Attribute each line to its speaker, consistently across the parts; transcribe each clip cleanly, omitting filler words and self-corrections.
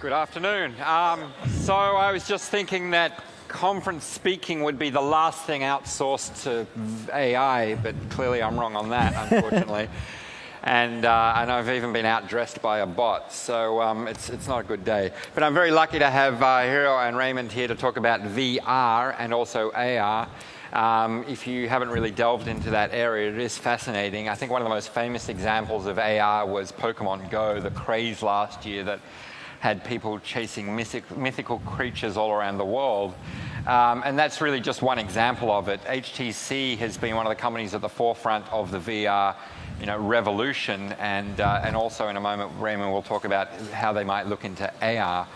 Speaker 1: Good afternoon. So I was just thinking that conference speaking would be the last thing outsourced to AI, but clearly I'm wrong on that, unfortunately. And I've even been outdressed by a bot, so it's not a good day. But I'm very lucky to have Hiro and Raymond here to talk about VR and also AR. If you haven't really delved into that area, it is fascinating. I think one of the most famous examples of AR was Pokemon Go, the craze last year that had people chasing mythical creatures all around the world. And that's really just one example of it. HTC has been one of the companies at the forefront of the VR revolution, and also in a moment, Raymond will talk about how they might look into AR.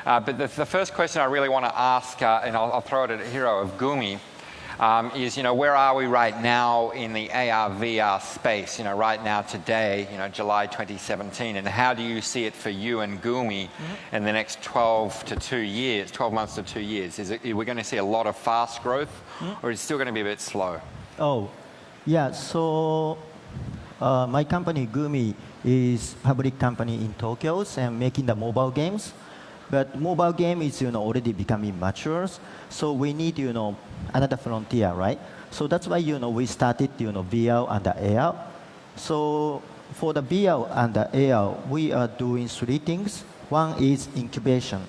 Speaker 1: But the first question I really want to ask, and I'll throw it at Hiro of Gumni, is where are we right now in the AR VR space? Right now today, July 2017, and how do you see it for you and Gumni in the next 12 months to 2 years? Are we going to see a lot of fast growth, or is it still going to be a bit slow?
Speaker 2: Oh, yeah. So my company Gumni is public company in Tokyo and making the mobile games. But mobile game is already becoming mature, so we need another frontier, right? So that's why we started VR and the AR. So for the VR and the AR, we are doing three things. One is incubation.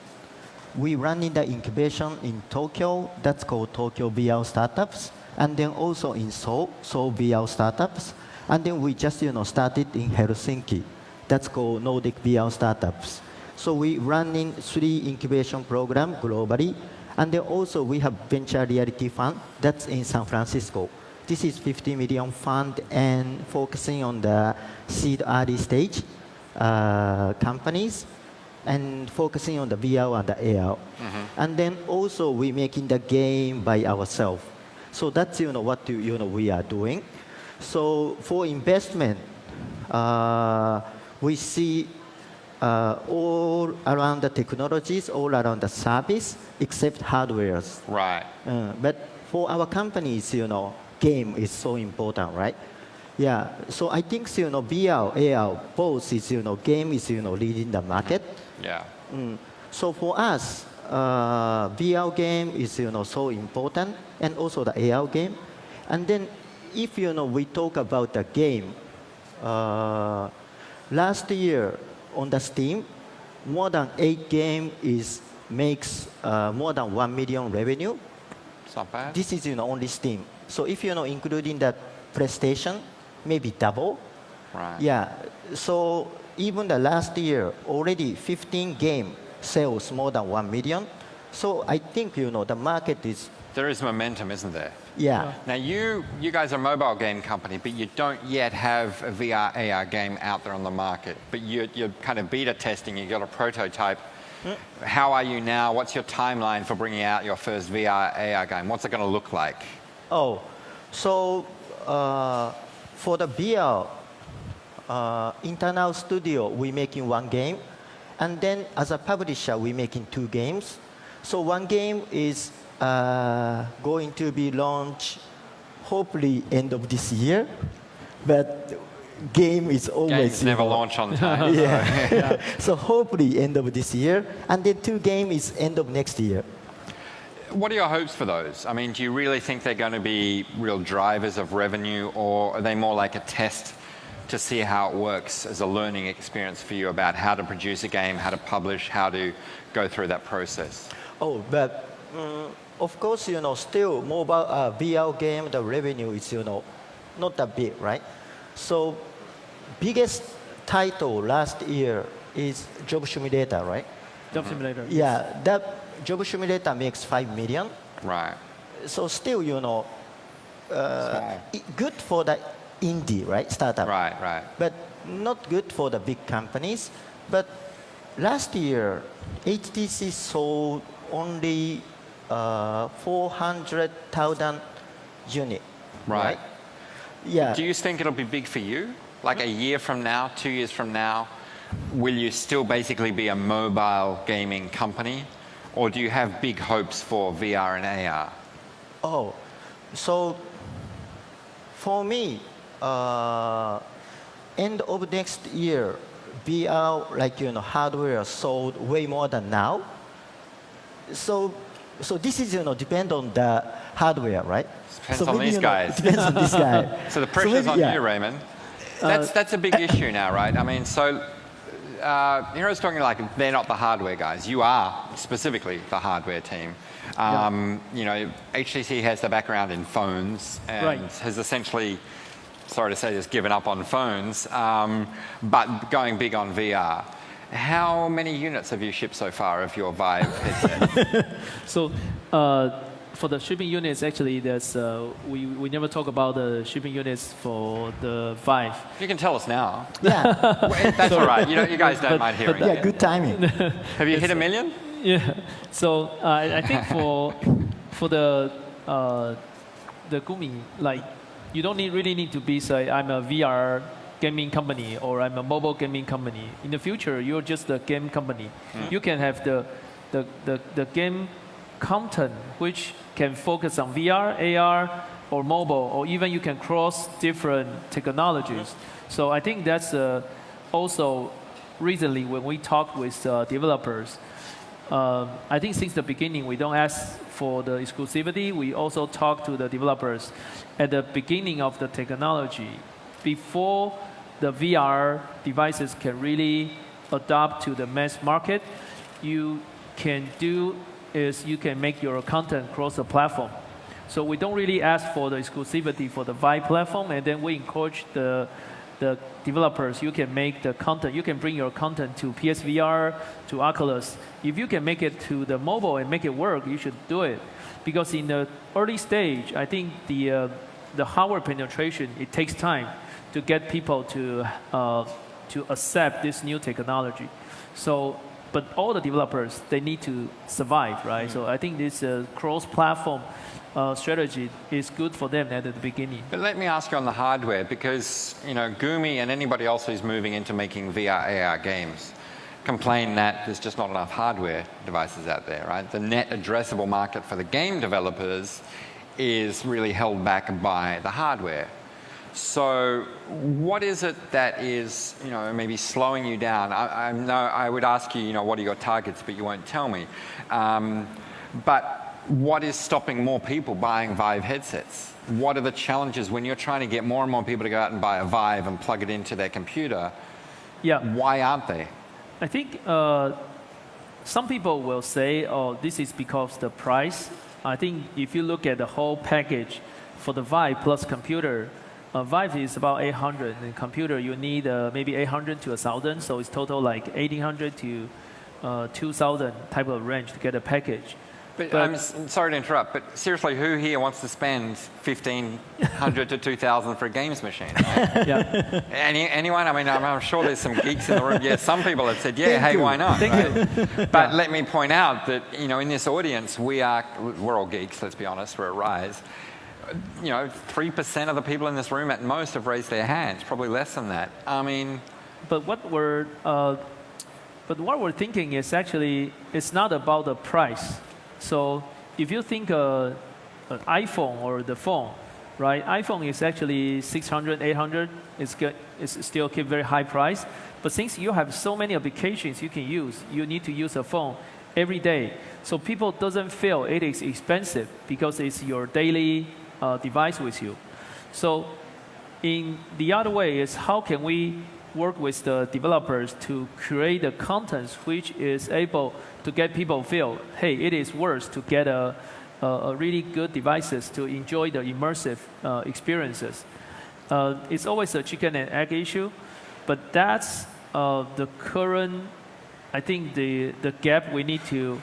Speaker 2: We run in the incubation in Tokyo. That's called Tokyo VR Startups, and then also in Seoul VR Startups, and then we just started in Helsinki. That's called Nordic VR Startups. So we run in 3 incubation programs globally. And then also we have venture reality fund that's in San Francisco. This is 50 million fund and focusing on the seed early stage companies and focusing on the VR and the AR. And then also we making the game by ourselves. So that's what we are doing. So for investment, we see all around the technologies, all around the service, except hardwares.
Speaker 1: Right.
Speaker 2: But for our companies, game is so important, right? Yeah. So I think, VR, AR, both is, game is, leading the market.
Speaker 1: Yeah.
Speaker 2: So for us, VR game is, so important, and also the AR game. And then if, we talk about the game, last year, on the Steam, more than 8 games makes more than 1 million revenue.
Speaker 1: It's not bad.
Speaker 2: This is only Steam. So if including the PlayStation, maybe double.
Speaker 1: Right.
Speaker 2: Yeah. So even the last year, already 15 game sells more than 1 million. So I think the market is.
Speaker 1: There is momentum, isn't there?
Speaker 2: Yeah.
Speaker 1: Now you guys are a mobile game company, but you don't yet have a VR AR game out there on the market. But you're kind of beta testing. You got a prototype. How are you now? What's your timeline for bringing out your first VR AR game? What's it going to look like?
Speaker 2: Oh, so for the VR internal studio, we're making 1 game, and then as a publisher, we're making 2 games. So 1 game is going to be launched hopefully end of this year, but game is always
Speaker 1: Games never launch on time.
Speaker 2: yeah. So hopefully end of this year, and then 2 games is end of next year.
Speaker 1: What are your hopes for those? I mean, do you really think they're going to be real drivers of revenue, or are they more like a test to see how it works as a learning experience for you about how to produce a game, how to publish, how to go through that process?
Speaker 2: Oh, but of course, still mobile VR game, the revenue is, not that big, right? So biggest title last year is Job Simulator, right?
Speaker 3: Job Simulator.
Speaker 2: Yeah, that Job Simulator makes 5 million.
Speaker 1: Right.
Speaker 2: So still, good for the indie, right, startup.
Speaker 1: Right.
Speaker 2: But not good for the big companies. But last year, HTC sold only 400,000 units.
Speaker 1: Right.
Speaker 2: Yeah.
Speaker 1: Do you think it'll be big for you? Like a year from now, 2 years from now, will you still basically be a mobile gaming company? Or do you have big hopes for VR and AR?
Speaker 2: Oh, so for me, end of next year, VR, like hardware sold way more than now. So this is depend on the hardware, right?
Speaker 1: Depends on these guys.
Speaker 2: Depends on this guy.
Speaker 1: So the pressure's on you, Raymond. That's a big issue now, right? I mean, so Hiro's talking like they're not the hardware guys. You are specifically the hardware team. HTC has the background in phones and has essentially, sorry to say, just given up on phones, but going big on VR. How many units have you shipped so far of your Vive headset?
Speaker 3: So for the shipping units, actually, there's we never talk about the shipping units for the Vive.
Speaker 1: You can tell us now.
Speaker 2: Yeah.
Speaker 1: That's all right. You guys don't mind hearing.
Speaker 2: Yeah, good timing.
Speaker 1: Have you hit 1 million?
Speaker 3: Yeah. So I think for the Gummi, like you don't really need to be say I'm a VR gaming company or I'm a mobile gaming company. In the future, you're just a game company. You can have the game content which can focus on VR, AR, or mobile, or even you can cross different technologies. So I think that's also recently when we talk with developers, I think since the beginning we don't ask for the exclusivity. We also talk to the developers at the beginning of the technology before the VR devices can really adapt to the mass market. You can do is you can make your content cross the platform. So we don't really ask for the exclusivity for the Vive platform, and then we encourage the developers. You can make the content. You can bring your content to PSVR, to Oculus. If you can make it to the mobile and make it work, you should do it. Because in the early stage, I think the hardware penetration, it takes time to get people to accept this new technology. So, but all the developers, they need to survive, right? So I think this cross-platform strategy is good for them at the beginning.
Speaker 1: But let me ask you on the hardware, because Gumi and anybody else who's moving into making VR, AR games complain that there's just not enough hardware devices out there, right? The net addressable market for the game developers is really held back by the hardware. So what is it that is, maybe slowing you down? I would ask you, what are your targets, but you won't tell me. But what is stopping more people buying Vive headsets? What are the challenges when you're trying to get more and more people to go out and buy a Vive and plug it into their computer?
Speaker 3: Yeah.
Speaker 1: Why aren't they?
Speaker 3: I think some people will say, oh, this is because the price. I think if you look at the whole package for the Vive plus computer, Vive is about 800, and computer you need maybe 800 to 1,000, so it's total like 1,800 to 2,000 type of range to get a package.
Speaker 1: But I'm sorry to interrupt, but seriously, who here wants to spend 1,500 to 2,000 for a games machine? Right?
Speaker 3: Yeah.
Speaker 1: Anyone? I mean, I'm sure there's some geeks in the room. Yeah, some people have said, yeah, hey, why not?
Speaker 3: Thank
Speaker 1: you. But let me point out that, in this audience, we're all geeks, let's be honest, we're at Rise. 3% of the people in this room at most have raised their hands, probably less than that. I mean... But
Speaker 3: what we're thinking is actually, it's not about the price. So if you think an iPhone or the phone, right? iPhone is actually 600, 800. It's still keep very high price. But since you have so many applications you can use, you need to use a phone every day. So people doesn't feel it is expensive because it's your daily device with you. So in the other way is how can we work with the developers to create the content which is able to get people feel, hey, it is worth to get a really good devices to enjoy the immersive experiences. It's always a chicken and egg issue, but that's the current, I think the gap we need to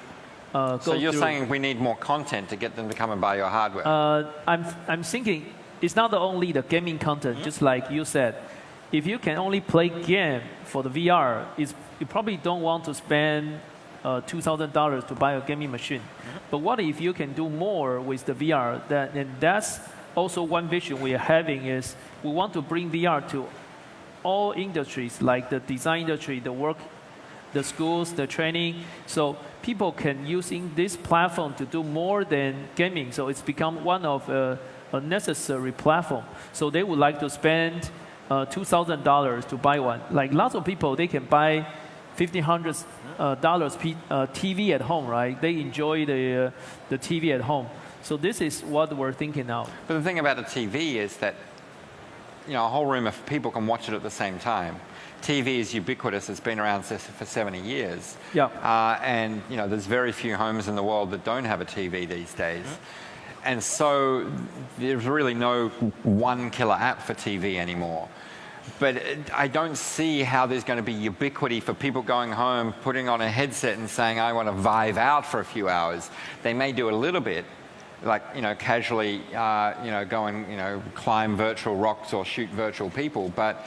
Speaker 3: go
Speaker 1: So you're
Speaker 3: through.
Speaker 1: saying we need more content to get them to come and buy your hardware?
Speaker 3: I'm thinking it's not only the gaming content, just like you said. If you can only play game for the VR, you probably don't want to spend $2,000 to buy a gaming machine. But what if you can do more with the VR? And that's also one vision we are having is we want to bring VR to all industries, like the design industry, the work, the schools, the training. So people can using this platform to do more than gaming. So it's become one of a necessary platform. So they would like to spend $2,000 to buy one. Like lots of people, they can buy $1,500 TV at home, right? They enjoy the TV at home. So this is what we're thinking now.
Speaker 1: But the thing about a TV is that, you know, a whole room of people can watch it at the same time. TV is ubiquitous. It's been around for 70 years.
Speaker 3: Yeah.
Speaker 1: And, you know, there's very few homes in the world that don't have a TV these days. And so there's really no one killer app for TV anymore. But I don't see how there's going to be ubiquity for people going home, putting on a headset and saying, I want to vibe out for a few hours. They may do it a little bit, like, you know, casually, you know, go and, you know, climb virtual rocks or shoot virtual people. But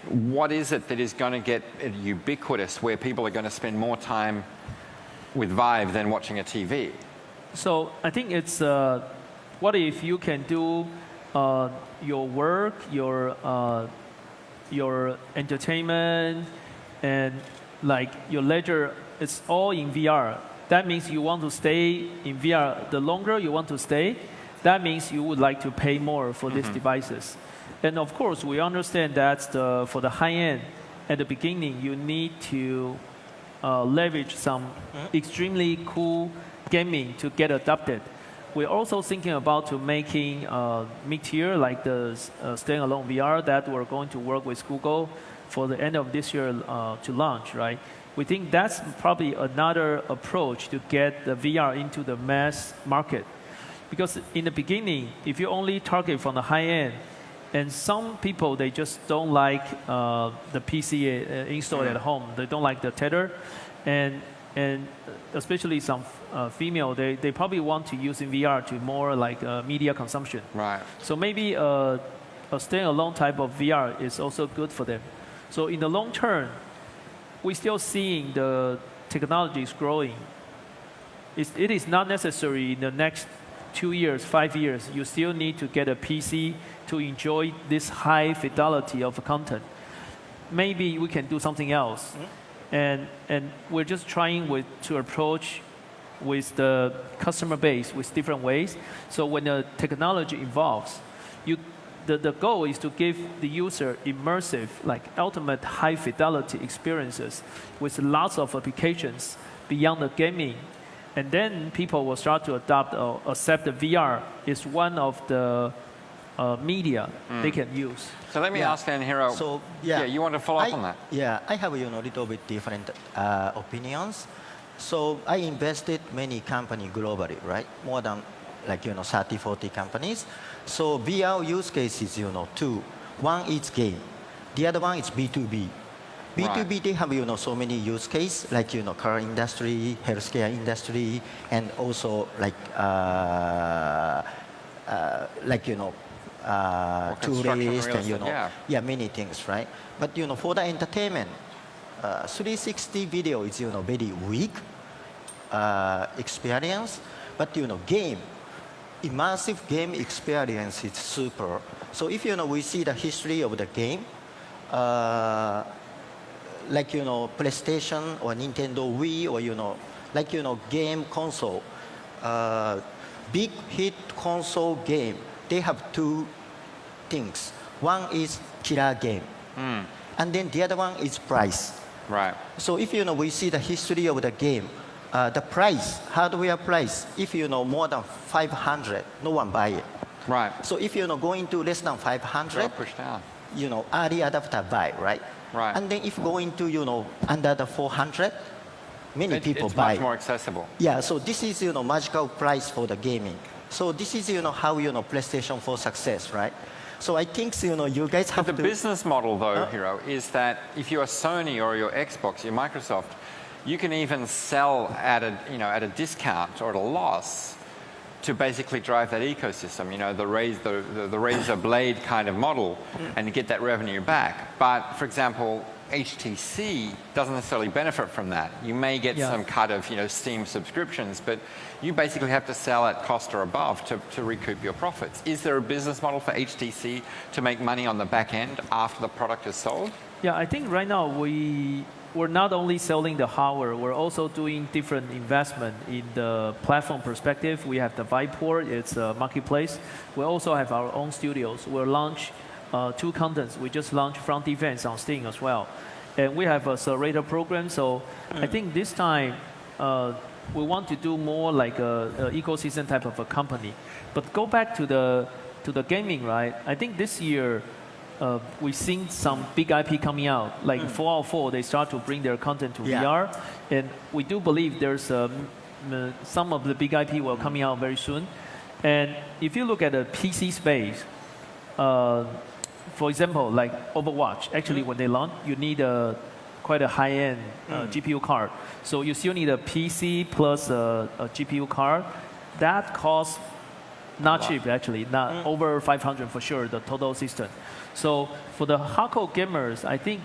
Speaker 1: what is it that is going to get it ubiquitous where people are going to spend more time with Vive than watching a TV?
Speaker 3: So I think it's what if you can do your work, your entertainment, and like your leisure, it's all in VR. That means you want to stay in VR. The longer you want to stay, that means you would like to pay more for these devices. And of course, we understand that for the high end, at the beginning, you need to leverage some extremely cool gaming to get adopted. We're also thinking about to making mid-tier, like the standalone VR that we're going to work with Google for the end of this year to launch, right? We think that's probably another approach to get the VR into the mass market. Because in the beginning, if you only target from the high end, and some people, they just don't like the PC installed at home. They don't like the tether. And especially some female, they probably want to use in VR to more like media consumption.
Speaker 1: Right.
Speaker 3: So maybe a standalone type of VR is also good for them. So in the long term, we're still seeing the technology is growing. It is not necessary in the next 2 years, 5 years, you still need to get a PC to enjoy this high fidelity of content. Maybe we can do something else. And we're just trying to approach with the customer base with different ways. So when the technology evolves, the goal is to give the user immersive, like ultimate high fidelity experiences with lots of applications beyond the gaming. And then people will start to adopt or accept the VR is one of the media they can use.
Speaker 1: So let me ask then, Hiro.
Speaker 2: So,
Speaker 1: you want to follow up on that?
Speaker 2: Yeah, I have, you know, a little bit different opinions. So I invested many companies globally, right? More than like, you know, 30, 40 companies. So VR use cases, you know, two. One is game. The other one is B2B. B2B, they have, you know, so many use cases, like, you know, car industry, healthcare industry, and also like you know, tourist and, you know, many things, right? But, you know, for the entertainment, 360 video is, you know, very weak experience. But, you know, immersive game experience is super. So if, you know, we see the history of the game, like, you know, PlayStation or Nintendo Wii or, you know, like, you know, game console, big hit console game, they have two things. One is killer game, and then the other one is price.
Speaker 1: Right.
Speaker 2: So if, you know, we see the history of the game, the price, hardware price, if, you know, more than 500, no one buy it.
Speaker 1: Right.
Speaker 2: So if, you know, going to less than 500,
Speaker 1: push down.
Speaker 2: You know, early adopter buy, right?
Speaker 1: Right.
Speaker 2: And then if going to, you know, under the 400, many people buy.
Speaker 1: It's much more accessible.
Speaker 2: Yeah, so this is, you know, magical price for the gaming. So this is, you know, how, you know, PlayStation 4 success, right? So I think, you know, you guys have
Speaker 1: to... But the business model, though, Hiro, is that if you're Sony or your Xbox, your Microsoft, you can even sell at a, you know, at a discount or at a loss to basically drive that ecosystem, you know, the razor blade kind of model, and get that revenue back. But, for example, HTC doesn't necessarily benefit from that. You may get some cut of, you know, Steam subscriptions, but you basically have to sell at cost or above to recoup your profits. Is there a business model for HTC to make money on the back end after the product is sold?
Speaker 3: Yeah, I think right now we're not only selling the hardware, we're also doing different investment in the platform perspective. We have the Viport, it's a marketplace. We also have our own studios. We'll launch two contents. We just launched Front Defense on Steam as well. And we have a accelerator program. So I think this time we want to do more like a ecosystem type of a company. But go back to the gaming, right? I think this year we've seen some big IP coming out. Like Fallout 4, they start to bring their content to VR. And we do believe there's some of the big IP will coming out very soon. And if you look at the PC space, for example, like Overwatch, actually when they launch, you need quite a high-end GPU card. So you still need a PC plus a GPU card. That costs not cheap, actually, not over 500 for sure, the total system. So for the hardcore gamers, I think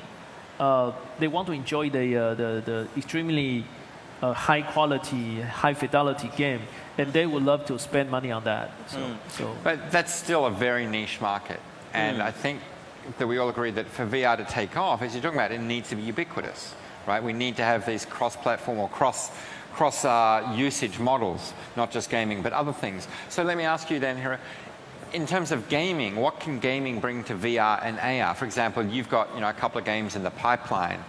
Speaker 3: they want to enjoy the extremely high quality, high fidelity game, and they would love to spend money on that.
Speaker 1: But that's still a very niche market. And I think that we all agree that for VR to take off, as you're talking about, it needs to be ubiquitous, right? We need to have these cross-platform or cross usage models, not just gaming, but other things. So let me ask you then, Hiro, in terms of gaming, what can gaming bring to VR and AR? For example, you've got a couple of games in the pipeline.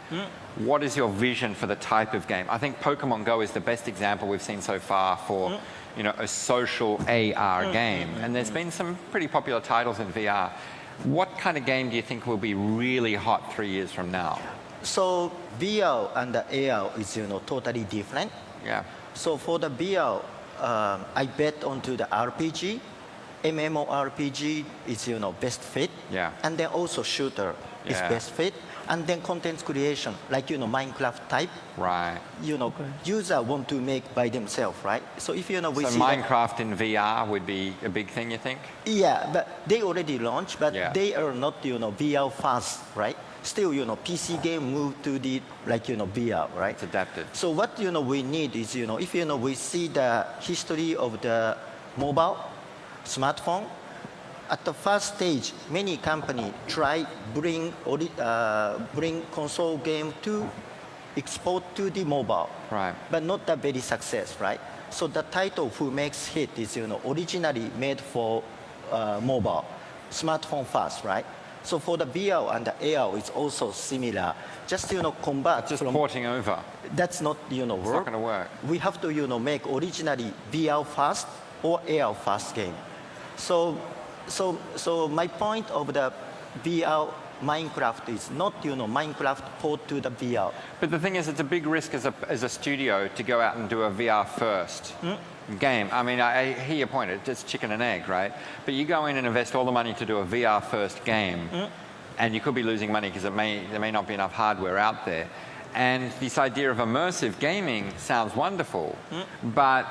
Speaker 1: What is your vision for the type of game? I think Pokemon Go is the best example we've seen so far for a social AR game. And there's been some pretty popular titles in VR. What kind of game do you think will be really hot 3 years from now?
Speaker 2: So VR and the AR is totally different.
Speaker 1: Yeah.
Speaker 2: So for the VR, I bet onto the RPG. MMORPG is best fit.
Speaker 1: Yeah.
Speaker 2: And then also shooter is best fit. And then content creation, like Minecraft type.
Speaker 1: Right.
Speaker 2: User want to make by themselves, right? So if we
Speaker 1: so
Speaker 2: see
Speaker 1: Minecraft in VR would be a big thing, you think?
Speaker 2: Yeah, but they already launched, but they are not VR fast, right? Still PC game move to the VR, right?
Speaker 1: It's adapted.
Speaker 2: So what we need is if we see the history of the mobile smartphone. At the first stage, many companies try bring console game to export to the mobile,
Speaker 1: right?
Speaker 2: But not a very success, right? So the title who makes hit is originally made for mobile, smartphone first, right? So for the VR and the AR, it's also similar. Just convert.
Speaker 1: Just porting over.
Speaker 2: That's not work.
Speaker 1: It's not going to work.
Speaker 2: We have to make originally VR fast or AR fast game. So my point of the VR Minecraft is not Minecraft port to the VR.
Speaker 1: But the thing is, it's a big risk as a studio to go out and do a VR first game. I mean, I hear your point. It's chicken and egg, right? But you go in and invest all the money to do a VR first game, and you could be losing money because there may not be enough hardware out there. And this idea of immersive gaming sounds wonderful, but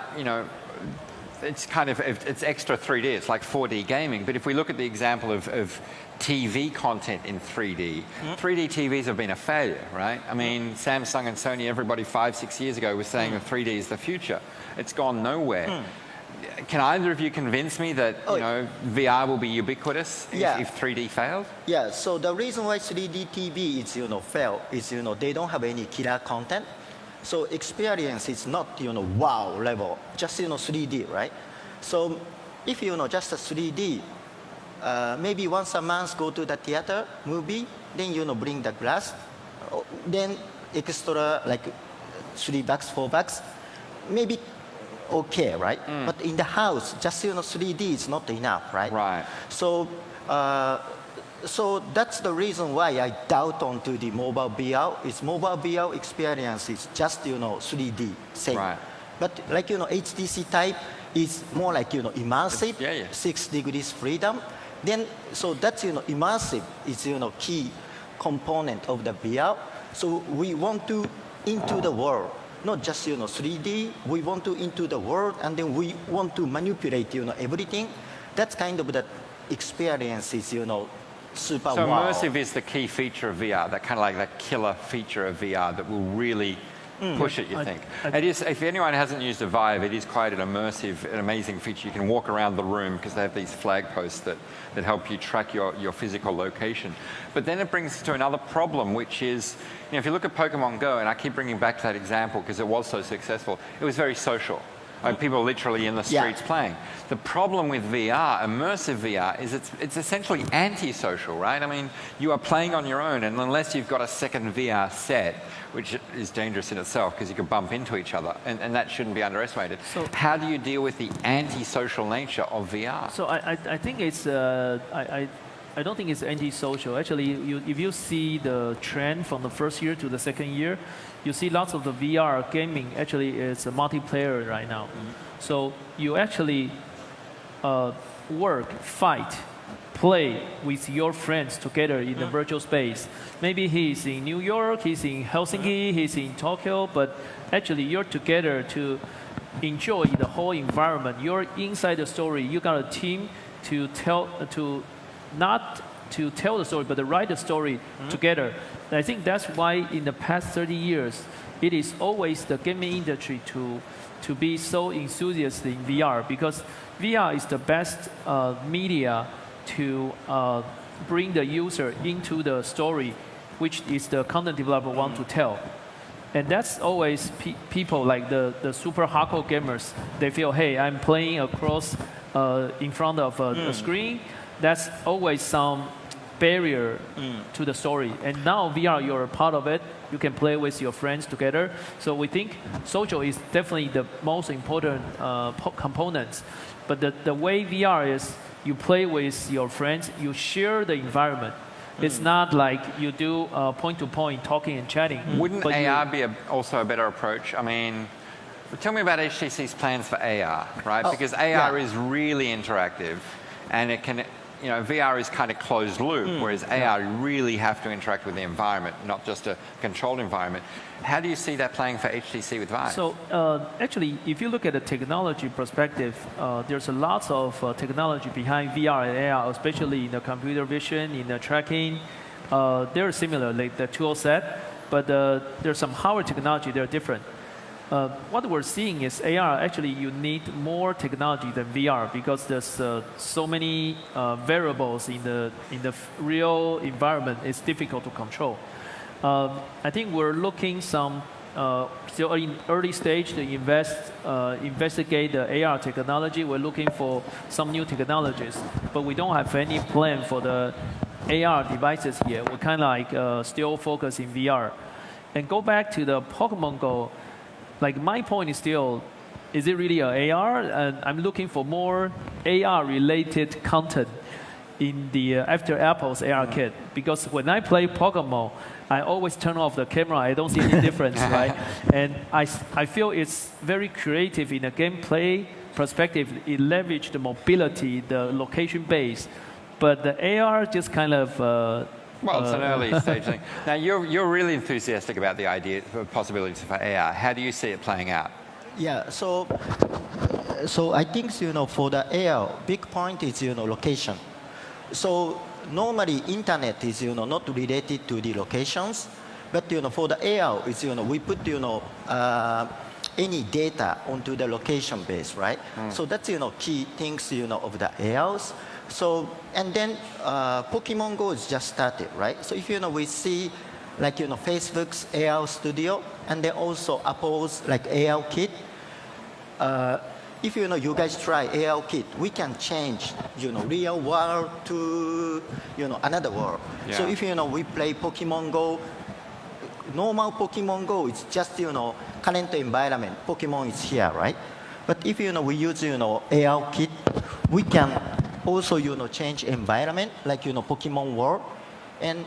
Speaker 1: it's it's extra 3D. It's like 4D gaming. But if we look at the example of TV content in 3D, 3D TVs have been a failure, right? I mean, Samsung and Sony, everybody 5-6 years ago was saying that 3D is the future. It's gone nowhere. Can either of you convince me that VR will be ubiquitous if 3D failed?
Speaker 2: Yeah. So the reason why 3D TV is fail is they don't have any killer content. So experience is not wow level, just 3D, right? So if just a 3D, maybe once a month go to the theater movie, then bring the glass, then extra like $3, $4, maybe okay, right? But in the house, just 3D is not enough, right?
Speaker 1: Right.
Speaker 2: So that's the reason why I doubt onto the mobile VR. Is mobile VR experience is just 3D same.
Speaker 1: Right.
Speaker 2: But like HTC type is more like immersive, 6 degrees freedom. Then so that's immersive is key component of the VR. So we want to into the world, not just 3D. We want to into the world, and then we want to manipulate everything. That's kind of the experience is super
Speaker 1: so
Speaker 2: wow.
Speaker 1: Immersive is the key feature of VR, that kind of like that killer feature of VR that will really push it, you think? It is, if anyone hasn't used a Vive, it is quite an immersive, an amazing feature. You can walk around the room because they have these flag posts that help you track your physical location. But then it brings us to another problem, which is, if you look at Pokemon Go, and I keep bringing back to that example because it was so successful, it was very social. Like people literally in the
Speaker 2: Yeah.
Speaker 1: streets playing. The problem with VR, immersive VR, is it's essentially antisocial, right? I mean, you are playing on your own, and unless you've got a second VR set, which is dangerous in itself because you could bump into each other, and that shouldn't be underestimated.
Speaker 3: So-
Speaker 1: how do you deal with the antisocial nature of VR?
Speaker 3: So I think it's I don't think it's antisocial. Actually, if you see the trend from the first year to the second year, you see lots of the VR gaming actually is a multiplayer right now. So you actually work, fight, play with your friends together in the virtual space. Maybe he's in New York, he's in Helsinki, he's in Tokyo, but actually you're together to enjoy the whole environment. You're inside the story. You got a team to tell not to tell the story, but to write the story together. And I think that's why in the past 30 years, it is always the gaming industry to be so enthusiastic in VR, because VR is the best media to bring the user into the story, which is the content developer want to tell. And that's always people like the super hardcore gamers. They feel, hey, I'm playing across in front of a screen. That's always some barrier to the story. And now VR, you're a part of it. You can play with your friends together. So we think social is definitely the most important components. But the way VR is, you play with your friends, you share the environment. It's not like you do point-to-point talking and chatting.
Speaker 1: Wouldn't AR be also a better approach? I mean, tell me about HTC's plans for AR, right? Because AR is really interactive, and it can, you know, VR is kind of closed loop, whereas AR, you really have to interact with the environment, not just a controlled environment. How do you see that playing for HTC with Vive?
Speaker 3: So actually, if you look at the technology perspective, there's a lot of technology behind VR and AR, especially in the computer vision, in the tracking. They're similar, like the tool set, but there's some hardware technology, they're different. What we're seeing is AR, actually you need more technology than VR because there's so many variables in the real environment. It's difficult to control. I think we're looking still in early stage to investigate the AR technology. We're looking for some new technologies, but we don't have any plan for the AR devices yet. We're kind of like still focused in VR. And go back to the Pokemon Go. Like my point is still, is it really an AR? And I'm looking for more AR-related content in the After Apple's AR kit, because when I play Pokemon, I always turn off the camera. I don't see any difference, right? And I feel it's very creative in a gameplay perspective. It leverages the mobility, the location base, but the AR just kind of.
Speaker 1: Well, it's an early stage thing. Now, you're really enthusiastic about the idea, the possibilities for AR. How do you see it playing out?
Speaker 2: Yeah, so I think, you know, for the AR, big point is, you know, location. So normally internet is, you know, not related to the locations, but, you know, for the AR, it's, you know, we put, you know, any data onto the location base, right? So that's, you know, key things, you know, of the ARs. So, and then Pokemon Go is just started, right? So if, you know, we see, like, you know, Facebook's AR Studio, and then also Apple's, like, AR Kit. If, you know, you guys try AR Kit, we can change, you know, real world to, you know, another world.
Speaker 1: Yeah.
Speaker 2: So if, you know, we play Pokemon Go, normal Pokemon Go, it's just, you know, current environment. Pokemon is here, right? But if, you know, we use, you know, AR Kit, we can also, you know, change environment, like, you know, Pokemon World. And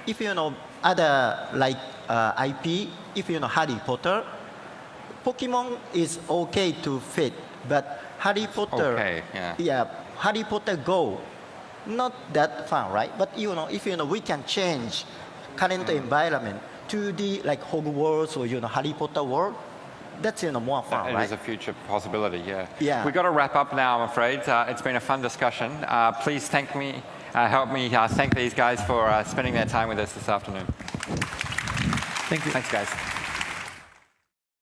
Speaker 2: if, you know, other, like, IP, if, you know, Harry Potter, Pokemon is okay to fit, but Harry Potter, Harry Potter Go, not that fun, right? But, you know, if, you know, we can change current environment to the, like, Hogwarts or, you know, Harry Potter world, that's, you know, more fun, right?
Speaker 1: It is a future possibility, yeah.
Speaker 2: Yeah.
Speaker 1: We've got to wrap up now, I'm afraid. It's been a fun discussion. Please help me thank these guys for spending their time with us this afternoon.
Speaker 3: Thank you.
Speaker 1: Thanks, guys.